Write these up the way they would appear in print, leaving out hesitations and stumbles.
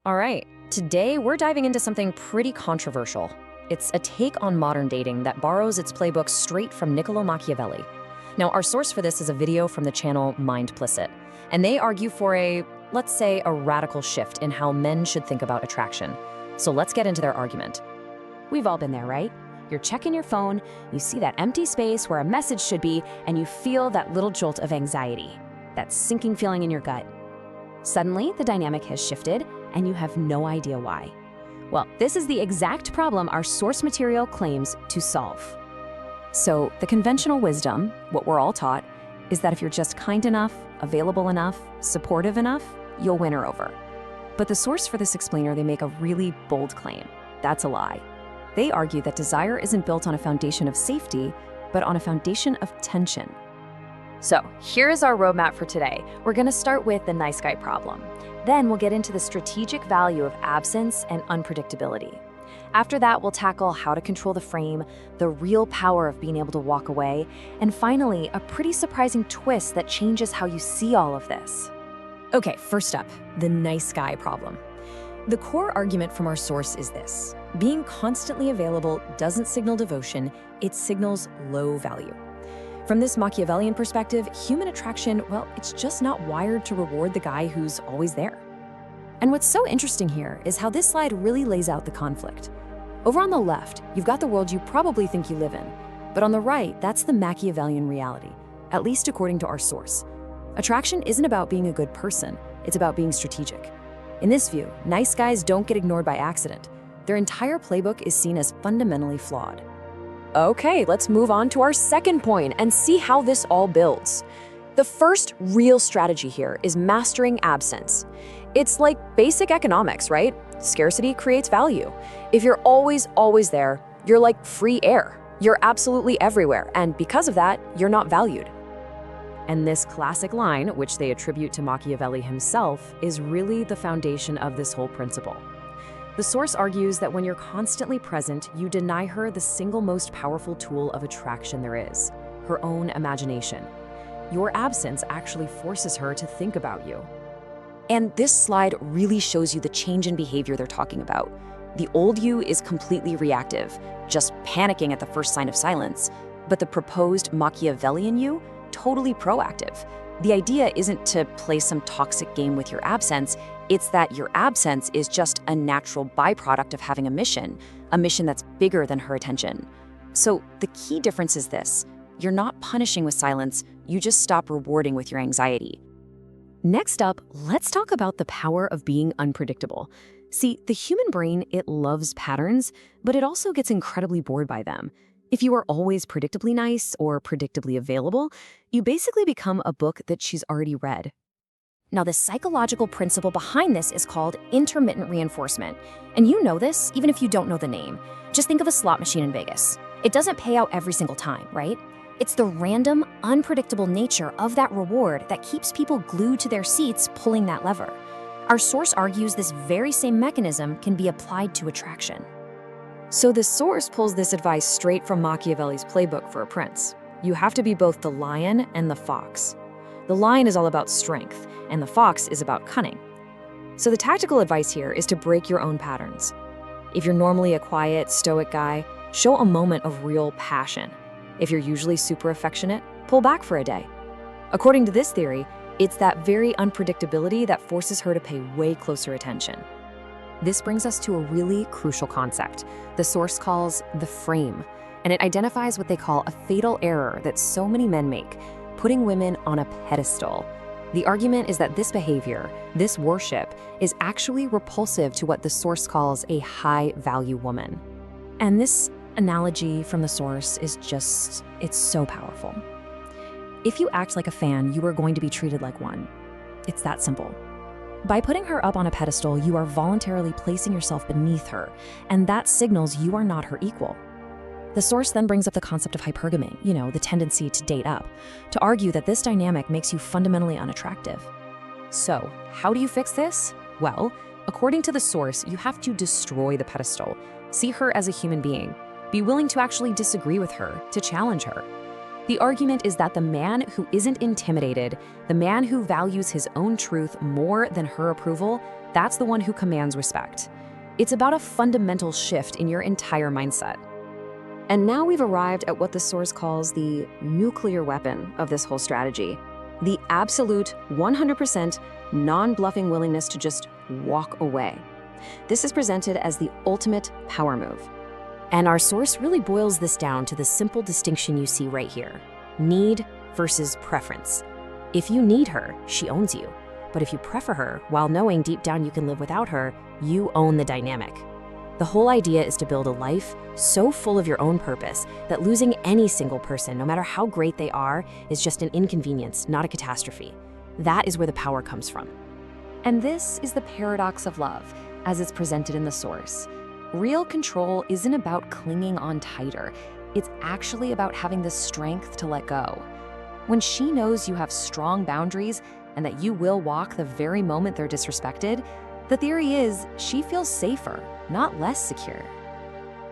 All right, today we're diving into something pretty controversial. It's a take on modern dating that borrows its playbook straight from Niccolo Machiavelli. Now, our source for this is a video from the channel Mindplicit, and they argue for let's say, a radical shift in how men should think about attraction. So let's get into their argument. We've all been there, right? You're checking your phone, you see that empty space where a message should be, and you feel that little jolt of anxiety, that sinking feeling in your gut. Suddenly, the dynamic has shifted, and you have no idea why. Well, this is the exact problem our source material claims to solve. So, the conventional wisdom, what we're all taught, is that if you're just kind enough, available enough, supportive enough, you'll win her over. But the source for this explainer, they make a really bold claim. That's a lie. They argue that desire isn't built on a foundation of safety, but on a foundation of tension. So, here's our roadmap for today. We're gonna start with the nice guy problem. Then we'll get into the strategic value of absence and unpredictability. After that, we'll tackle how to control the frame, the real power of being able to walk away, and finally, a pretty surprising twist that changes how you see all of this. Okay, first up, the nice guy problem. The core argument from our source is this: being constantly available doesn't signal devotion, it signals low value. From this Machiavellian perspective, human attraction, well, it's just not wired to reward the guy who's always there. And what's so interesting here is how this slide really lays out the conflict. Over on the left, you've got the world you probably think you live in, but on the right, that's the Machiavellian reality, at least according to our source. Attraction isn't about being a good person, it's about being strategic. In this view, nice guys don't get ignored by accident. Their entire playbook is seen as fundamentally flawed. Okay, let's move on to our second point and see how this all builds. The first real strategy here is mastering absence. It's like basic economics, right? Scarcity creates value. If you're always there, you're like free air. You're absolutely everywhere, and because of that, you're not valued. And this classic line, which they attribute to Machiavelli himself, is really the foundation of this whole principle. The source argues that when you're constantly present, you deny her the single most powerful tool of attraction there is, her own imagination. Your absence actually forces her to think about you. And this slide really shows you the change in behavior they're talking about. The old you is completely reactive, just panicking at the first sign of silence, but the proposed Machiavellian you, totally proactive. The idea isn't to play some toxic game with your absence, it's that your absence is just a natural byproduct of having a mission that's bigger than her attention. So the key difference is this: you're not punishing with silence, you just stop rewarding with your anxiety. Next up, let's talk about the power of being unpredictable. See, the human brain, it loves patterns, but it also gets incredibly bored by them. If you are always predictably nice or predictably available, you basically become a book that she's already read. Now, the psychological principle behind this is called intermittent reinforcement. And you know this, even if you don't know the name. Just think of a slot machine in Vegas. It doesn't pay out every single time, right? It's the random, unpredictable nature of that reward that keeps people glued to their seats pulling that lever. Our source argues this very same mechanism can be applied to attraction. So the source pulls this advice straight from Machiavelli's playbook for a prince. You have to be both the lion and the fox. The lion is all about strength, and the fox is about cunning. So the tactical advice here is to break your own patterns. If you're normally a quiet, stoic guy, show a moment of real passion. If you're usually super affectionate, pull back for a day. According to this theory, it's that very unpredictability that forces her to pay way closer attention. This brings us to a really crucial concept the source calls the frame, and it identifies what they call a fatal error that so many men make, putting women on a pedestal. The argument is that this behavior, this worship, is actually repulsive to what the source calls a high-value woman. And this analogy from the source is it's so powerful. If you act like a fan, you are going to be treated like one. It's that simple. By putting her up on a pedestal, you are voluntarily placing yourself beneath her, and that signals you are not her equal. The source then brings up the concept of hypergamy, the tendency to date up, to argue that this dynamic makes you fundamentally unattractive. So, how do you fix this? Well, according to the source, you have to destroy the pedestal, see her as a human being, be willing to actually disagree with her, to challenge her. The argument is that the man who isn't intimidated, the man who values his own truth more than her approval, that's the one who commands respect. It's about a fundamental shift in your entire mindset. And now we've arrived at what the source calls the nuclear weapon of this whole strategy. The absolute 100% non-bluffing willingness to just walk away. This is presented as the ultimate power move. And our source really boils this down to the simple distinction you see right here. Need versus preference. If you need her, she owns you. But if you prefer her, while knowing deep down you can live without her, you own the dynamic. The whole idea is to build a life so full of your own purpose that losing any single person, no matter how great they are, is just an inconvenience, not a catastrophe. That is where the power comes from. And this is the paradox of love, as it's presented in the source. Real control isn't about clinging on tighter. It's actually about having the strength to let go. When she knows you have strong boundaries and that you will walk the very moment they're disrespected, the theory is she feels safer, not less secure.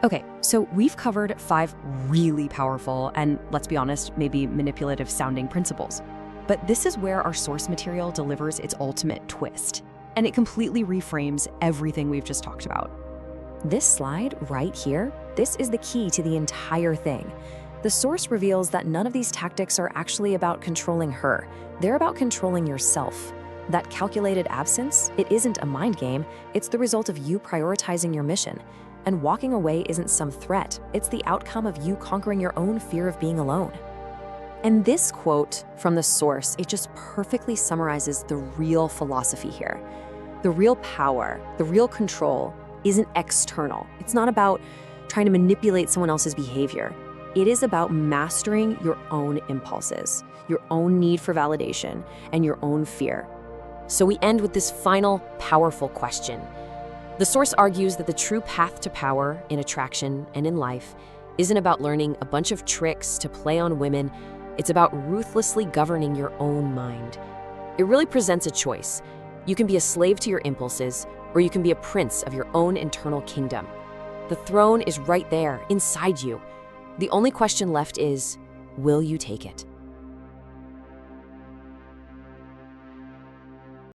Okay, so we've covered 5 really powerful and, let's be honest, maybe manipulative sounding principles. But this is where our source material delivers its ultimate twist, and it completely reframes everything we've just talked about. This slide right here, this is the key to the entire thing. The source reveals that none of these tactics are actually about controlling her. They're about controlling yourself. That calculated absence, it isn't a mind game, it's the result of you prioritizing your mission. And walking away isn't some threat, it's the outcome of you conquering your own fear of being alone. And this quote from the source, it just perfectly summarizes the real philosophy here. The real power, the real control isn't external. It's not about trying to manipulate someone else's behavior. It is about mastering your own impulses, your own need for validation, and your own fear. So we end with this final, powerful question. The source argues that the true path to power in attraction and in life isn't about learning a bunch of tricks to play on women. It's about ruthlessly governing your own mind. It really presents a choice. You can be a slave to your impulses, or you can be a prince of your own internal kingdom. The throne is right there, inside you. The only question left is, will you take it?